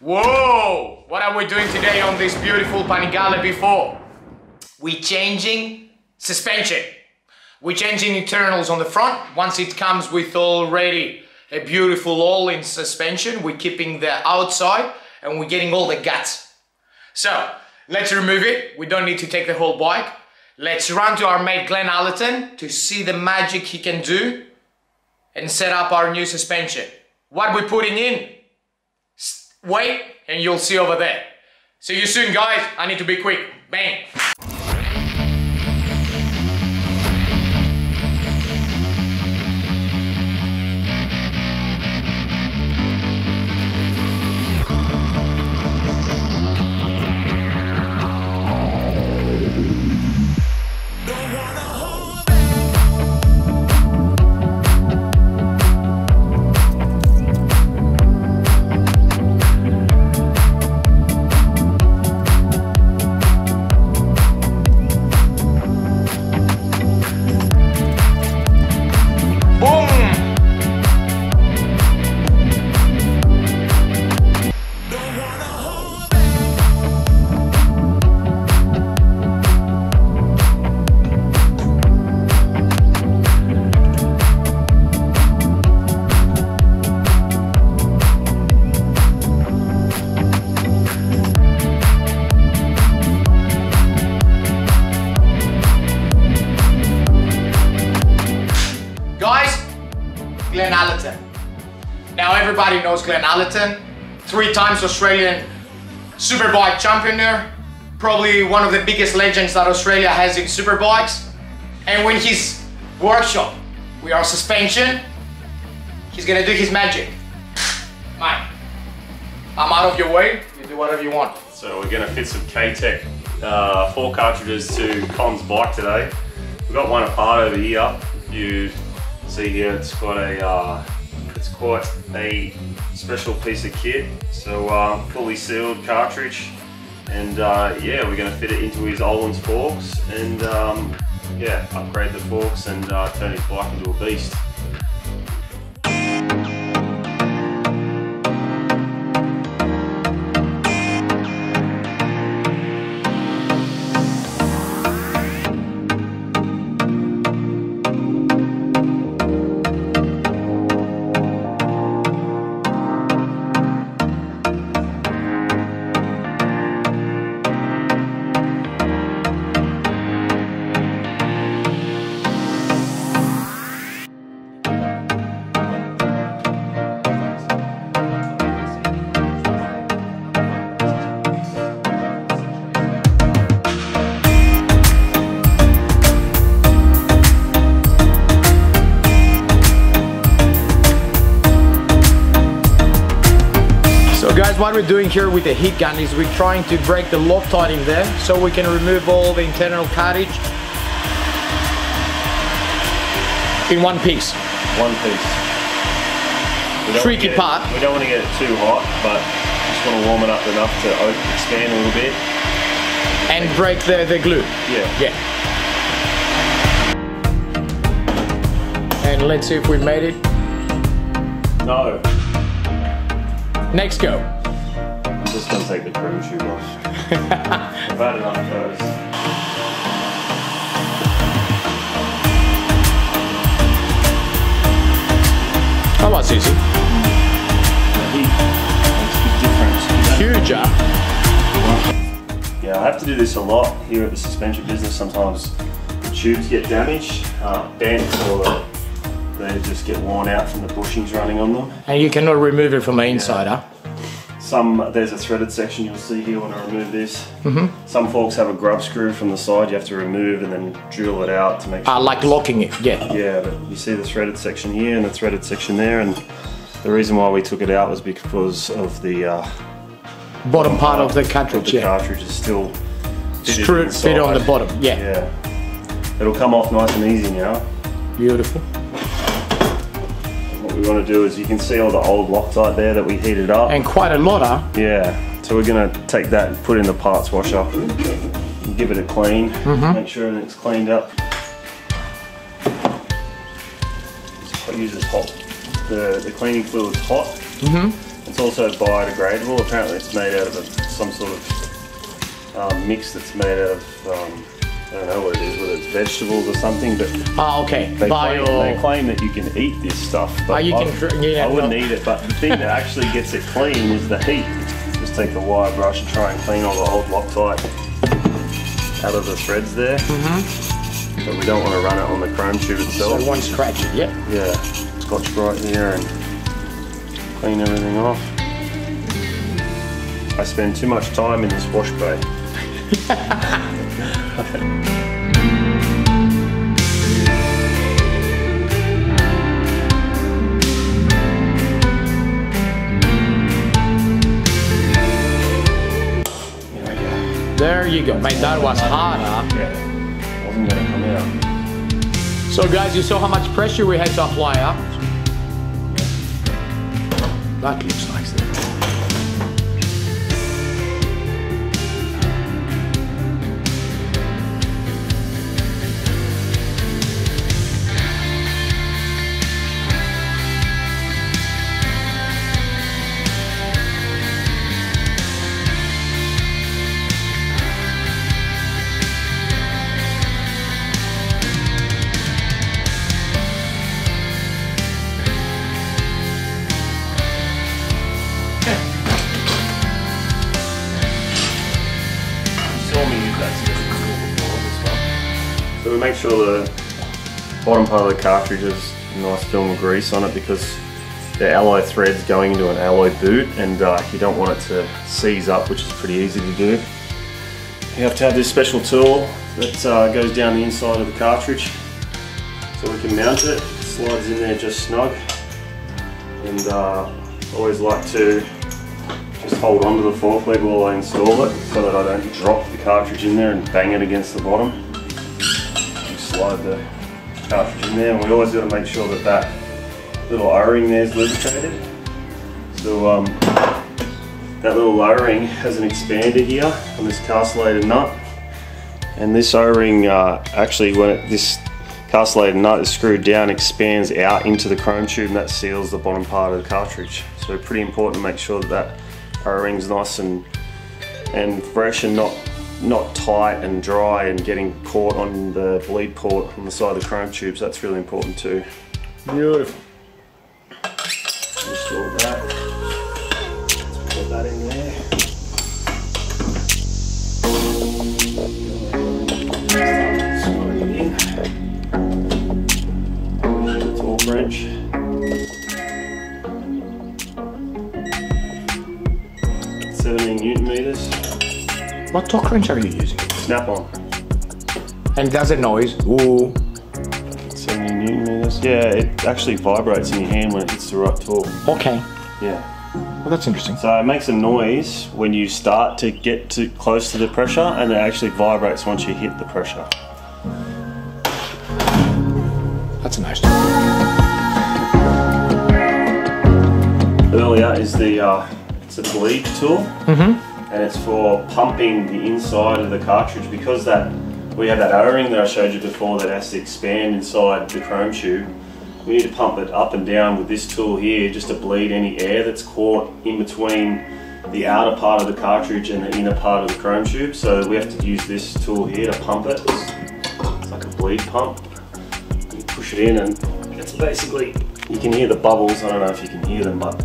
Whoa! What are we doing today on this beautiful Panigale before? We're changing suspension. We're changing internals on the front. Once it comes with already a beautiful all-in suspension, we're keeping the outside and we're getting all the guts. So, let's remove it. We don't need to take the whole bike. Let's run to our mate Glann Allerton to see the magic he can do and set up our new suspension. What we're putting in, wait and you'll see over there. See you soon guys, I need to be quick. Bang! Guys, Glann Allerton. Now everybody knows Glann Allerton, 3 times Australian superbike champion there, probably one of the biggest legends that Australia has in superbikes. And when his workshop, we are suspension, he's gonna do his magic. Mate, I'm out of your way, you do whatever you want. So we're gonna fit some K-TECK Fork Cartridges to Con's bike today. We've got one apart over here. You see here, it's quite a special piece of kit. So fully sealed cartridge, and yeah, we're going to fit it into his Olin's forks, and yeah, upgrade the forks and turn his bike into a beast. So guys, what we're doing here with the heat gun is we're trying to break the Loctite in there so we can remove all the internal cartridge in one piece. One piece. Tricky part. We don't want to get it too hot, but just want to warm it up enough to expand a little bit. And break the glue. Yeah. Yeah. And let's see if we made it. No. Next go. I'm just going to take the cream tube off. I've had enough of those. How much is it? The heat makes a big difference. Huge, huh? Yeah, I have to do this a lot here at the suspension business. Sometimes the tubes get damaged, bent, or they just get worn out from the bushings running on them. And you cannot remove it from the inside, huh? There's a threaded section you'll see here when I remove this. Some forks have a grub screw from the side you have to remove and then drill it out to make sure. Like locking it, yeah. Yeah, but you see the threaded section here and the threaded section there, and the reason why we took it out was because of the bottom part of the cartridge, the cartridge is still fit on the bottom, yeah. Yeah. It'll come off nice and easy now. Beautiful. What we want to do is, you can see all the old Loctite there that we heated up. And quite a lot, huh? Yeah. So we're going to take that and put it in the parts washer and give it a clean. Make sure everything's cleaned up. It uses hot. The cleaning fluid's hot. It's also biodegradable. Apparently it's made out of some sort of mix that's made out of, I don't know what it is, whether it's vegetables or something, but okay. they claim that you can eat this stuff, but I wouldn't eat it. But the thing that actually gets it clean is the heat. Just take a wire brush and try and clean all the old Loctite out of the threads there. But we don't want to run it on the chrome tube itself. So you want to scratch it, yeah? Yeah, Scotch Brite here and clean everything off. I spend too much time in this wash bay. There you go, mate. That was hard, huh? Yeah, wasn't gonna come out. So guys, you saw how much pressure we had to apply, huh? That looks nice. So we make sure the bottom part of the cartridge has a nice film of grease on it because the alloy thread's going into an alloy boot, and you don't want it to seize up, which is pretty easy to do. You have to have this special tool that goes down the inside of the cartridge so we can mount it. It slides in there just snug, and I always like to just hold onto the fork leg while I install it so that I don't drop the cartridge in there and bang it against the bottom. Slide the cartridge in there, and we always got to make sure that that little O-ring there is lubricated. So that little O-ring has an expander here on this castellated nut, and this O-ring actually, when this castellated nut is screwed down, expands out into the chrome tube, and that seals the bottom part of the cartridge. So pretty important to make sure that that O-ring is nice and fresh and not tight and dry and getting caught on the bleed port on the side of the chrome tubes. That's really important too. Beautiful. Install that. Let's put that in there. Slide it in. Torque wrench. 17 Newton meters. What torque wrench are you using? Snap-on. And does it noise? Ooh. 70 Newton meters. Yeah, it actually vibrates in your hand when it hits the right torque. Okay. Yeah. Well, that's interesting. So it makes a noise when you start to get too close to the pressure, and it actually vibrates once you hit the pressure. That's a nice tool. Earlier is it's a bleed tool. And it's for pumping the inside of the cartridge, because we have that O-ring that I showed you before that has to expand inside the chrome tube. We need to pump it up and down with this tool here just to bleed any air that's caught in between the outer part of the cartridge and the inner part of the chrome tube. So we have to use this tool here to pump it. It's like a bleed pump. You push it in and it's basically, you can hear the bubbles. I don't know if you can hear them, but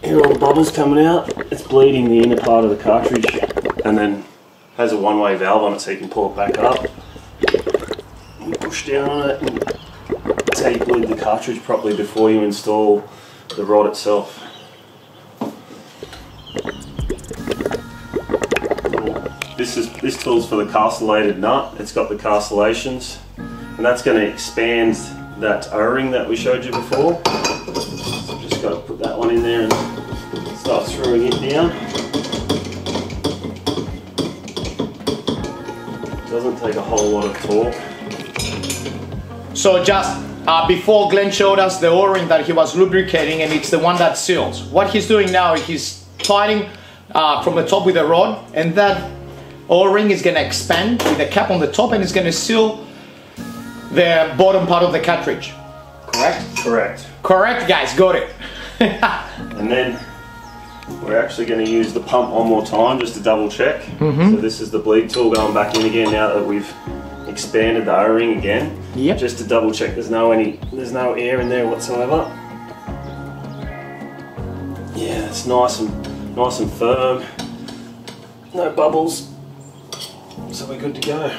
here are all the bubbles coming out. It's bleeding the inner part of the cartridge, and then has a one-way valve on it so you can pull it back up. You push down on it, and that's how you bleed the cartridge properly before you install the rod itself. This tool's for the castellated nut. It's got the castellations, and that's going to expand that O-ring that we showed you before. So just got to put that one in there and start screwing it down. Doesn't take a whole lot of torque. So just before Glenn showed us the O-ring that he was lubricating, and it's the one that seals. What he's doing now, he's tightening from the top with a rod, and that O-ring is going to expand with a cap on the top, and it's going to seal the bottom part of the cartridge. Correct? Correct. Correct, guys, got it. And then we're actually going to use the pump one more time just to double check. So this is the bleed tool going back in again now that we've expanded the O-ring again. Yep. Just to double check there's no air in there whatsoever. Yeah, it's nice and firm. No bubbles. So we're good to go.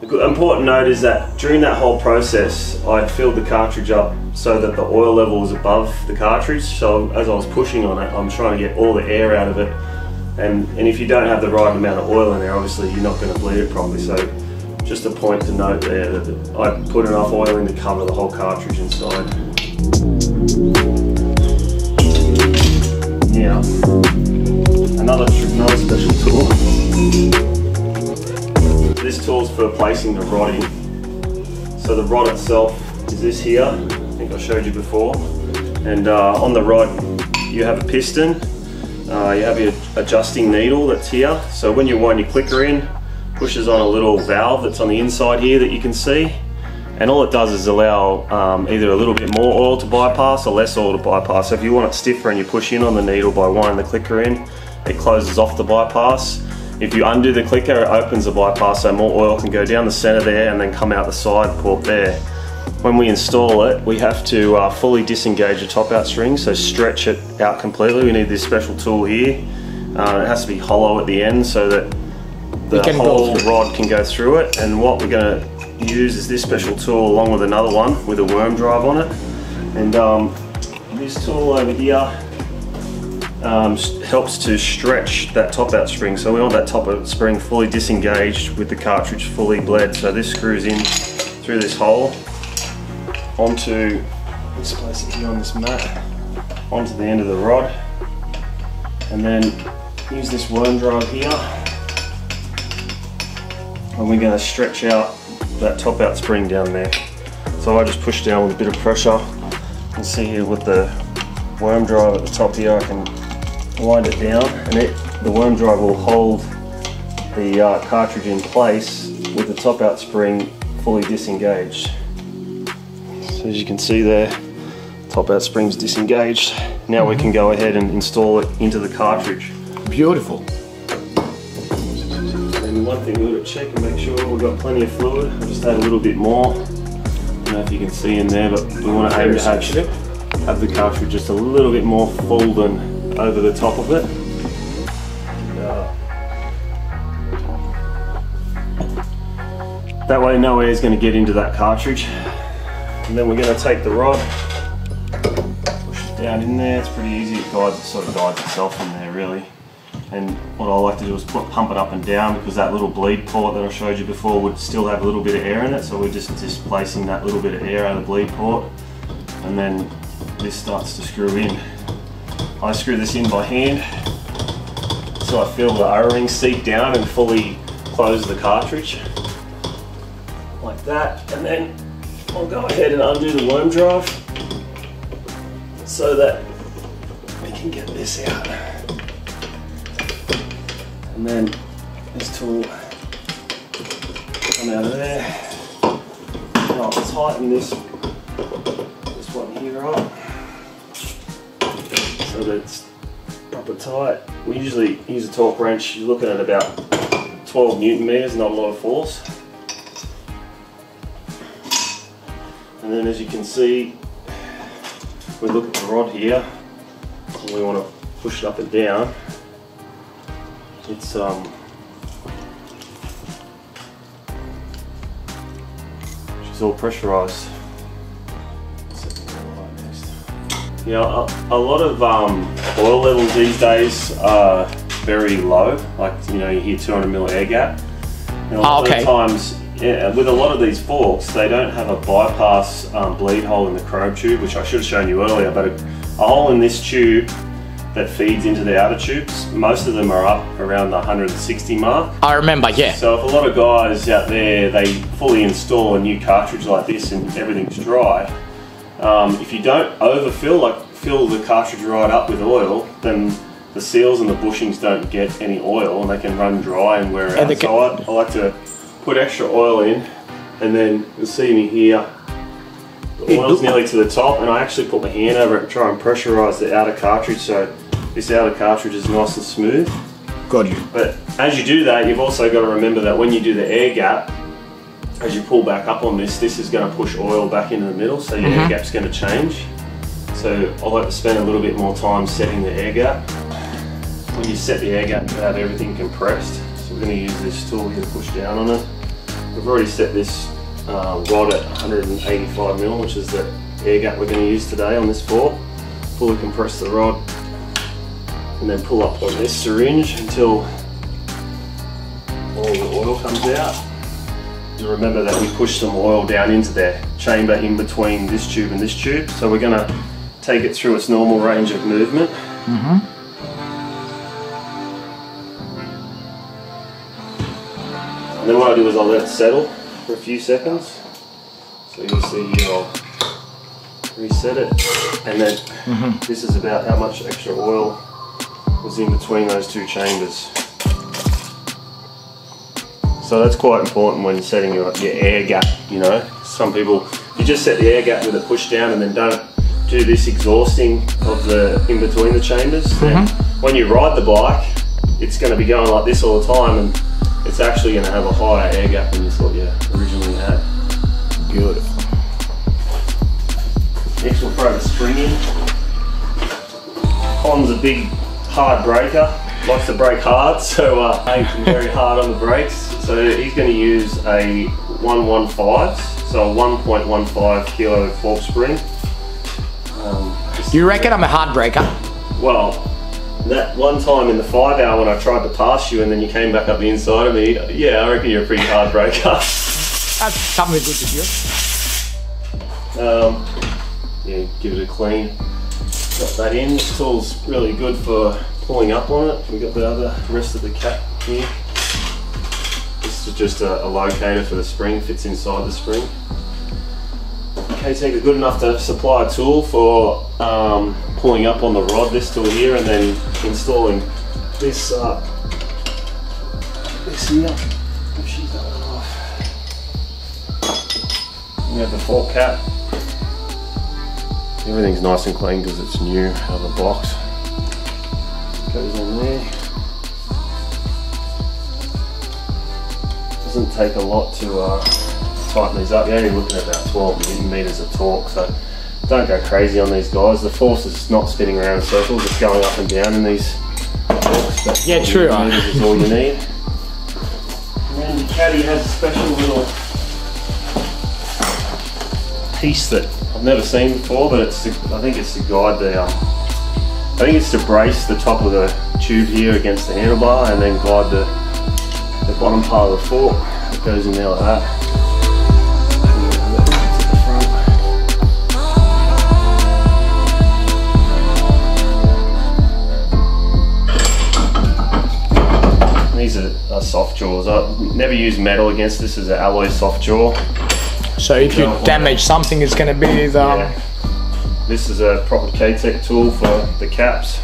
The important note is that during that whole process, I filled the cartridge up so that the oil level was above the cartridge. So as I was pushing on it, I'm trying to get all the air out of it. And if you don't have the right amount of oil in there, obviously you're not going to bleed it properly. So just a point to note there that I put enough oil in to cover the whole cartridge inside. Now, another special tool. This tool's for placing the rod in. So the rod itself is this here. I think I showed you before. And on the rod, you have a piston. You have your adjusting needle that's here. So when you wind your clicker in, pushes on a little valve that's on the inside here that you can see. And all it does is allow either a little bit more oil to bypass or less oil to bypass. So if you want it stiffer and you push in on the needle by winding the clicker in, it closes off the bypass. If you undo the clicker, it opens the bypass so more oil can go down the center there and then come out the side port there. When we install it, we have to fully disengage the top out string, so stretch it out completely. We need this special tool here. It has to be hollow at the end so that the whole rod can go through it. And what we're going to use is this special tool along with another one with a worm drive on it. And this tool over here helps to stretch that top out spring. So we want that top out spring fully disengaged with the cartridge fully bled. So this screws in through this hole onto, let's place it here on this mat, onto the end of the rod, and then use this worm drive here, and we're going to stretch out that top out spring down there. So I just push down with a bit of pressure. You can see here with the worm drive at the top here, I can wind it down, and the worm drive will hold the cartridge in place with the top out spring fully disengaged. So as you can see there, top out spring's disengaged. Now we can go ahead and install it into the cartridge. Beautiful. And one thing we've got to check and make sure we've got plenty of fluid. I'll just add a little bit more. I don't know if you can see in there, but we want to aim to have the cartridge just a little bit more full than over the top of it. That way no air is going to get into that cartridge. And then we're going to take the rod, push it down in there. It's pretty easy, it sort of guides itself in there really. And what I like to do is pump it up and down, because that little bleed port that I showed you before would still have a little bit of air in it, so we're just displacing that little bit of air out of the bleed port, and then this starts to screw in. I screw this in by hand, so I feel the O-ring seat down and fully close the cartridge, like that, and then I'll go ahead and undo the worm drive so that we can get this out. And then this tool come out of there. And I'll tighten this one here up so that it's proper tight. We usually use a torque wrench. You're looking at about 12 Newton meters, not a lot of force. And then as you can see, we look at the rod here and we want to push it up and down. It's she's all pressurized. Yeah, a lot of oil levels these days are very low. Like, you know, you hear 200 mil air gap. And a lot of times, yeah, with a lot of these forks, they don't have a bypass bleed hole in the chrome tube, which I should have shown you earlier, but a hole in this tube that feeds into the outer tubes, most of them are up around the 160 mark. I remember, yeah. So if a lot of guys out there, they fully install a new cartridge like this and everything's dry, if you don't overfill, like fill the cartridge right up with oil, then the seals and the bushings don't get any oil and they can run dry and wear out. So I like to put extra oil in, and then you'll see me here, The oil's nearly to the top, and I actually put my hand over it and try and pressurise the outer cartridge so this outer cartridge is nice and smooth. Got you. But as you do that, you've also got to remember that when you do the air gap, as you pull back up on this is going to push oil back into the middle, so your air gap's going to change. So I like to spend a little bit more time setting the air gap. When you set the air gap, you have everything compressed. So we're going to use this tool here to push down on it. We've already set this rod at 185mm, which is the air gap we're going to use today on this fork. Fully compress the rod and then pull up on this syringe until all the oil comes out. You remember that we pushed some oil down into the chamber in between this tube and this tube, so we're going to take it through its normal range of movement. And then what I do is I'll let it settle for a few seconds. So you'll see here I'll reset it, and then this is about how much extra oil was in between those two chambers. So that's quite important when setting your air gap, you know. Some people, you just set the air gap with it pushed down and then don't do this exhausting of the in between the chambers. Then when you ride the bike, it's going to be going like this all the time, and it's actually going to have a higher air gap than you thought you originally had. Beautiful. Next we'll throw the spring in. Con's a big hard breaker, likes to brake hard, so aims very hard on the brakes. So he's going to use a 115, so a 1.15 kilo fork spring. You reckon I'm a hard breaker? Well, that one time in the 5 hour when I tried to pass you and then you came back up the inside of me, yeah, I reckon you're a pretty hard breaker. That's something good to hear. Yeah, give it a clean. Got that in. This tool's really good for pulling up on it. We got the rest of the cap here. This is just a locator for the spring, fits inside the spring. K-TECK are good enough to supply a tool for pulling up on the rod, this tool here, and then installing this this here. We have the fork cap. Everything's nice and clean because it's new out of the box. Goes on there. Doesn't take a lot to tighten these up. You're only looking at about 12 meters of torque, so don't go crazy on these guys. The force is not spinning around in circles, it's going up and down in these torques. But yeah, true. Meters is all you need. And then DUCATI has a special little piece that I've never seen before, but it's I think it's to guide the I think it's to brace the top of the tube here against the handlebar and then guide the bottom part of the fork. It goes in there like that. These are soft jaws. I've never used metal against this as an alloy soft jaw. So if you damage something, it's going to be the... Yeah. This is a proper K-TECK tool for the caps.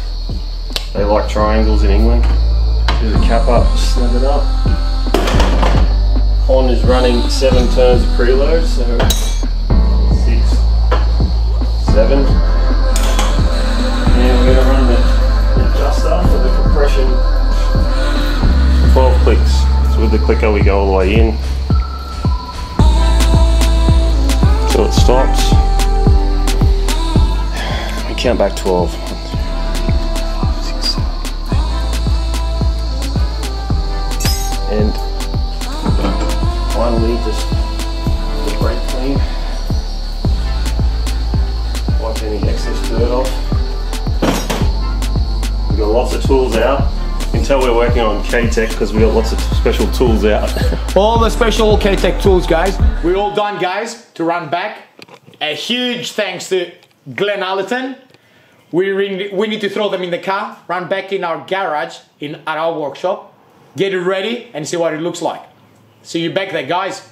They like triangles in England. Do the cap up, snap it up. Con is running 7 turns of preload, so 6, 7. And we're going to run the adjuster for the compression. 12 clicks. So with the clicker we go all the way in till it stops. We count back 12. 1, 2, 3, 4, 5, 6, 7, 8. And finally just the brake clean. Wipe any excess dirt off. We've got lots of tools out. You can tell we're working on K-TECK because we got lots of special tools out. All the special K-TECK tools, guys. We're all done, guys, to run back. A huge thanks to Glann Allerton. We need to throw them in the car, run back in our garage, at our workshop, get it ready and see what it looks like. See you back there, guys.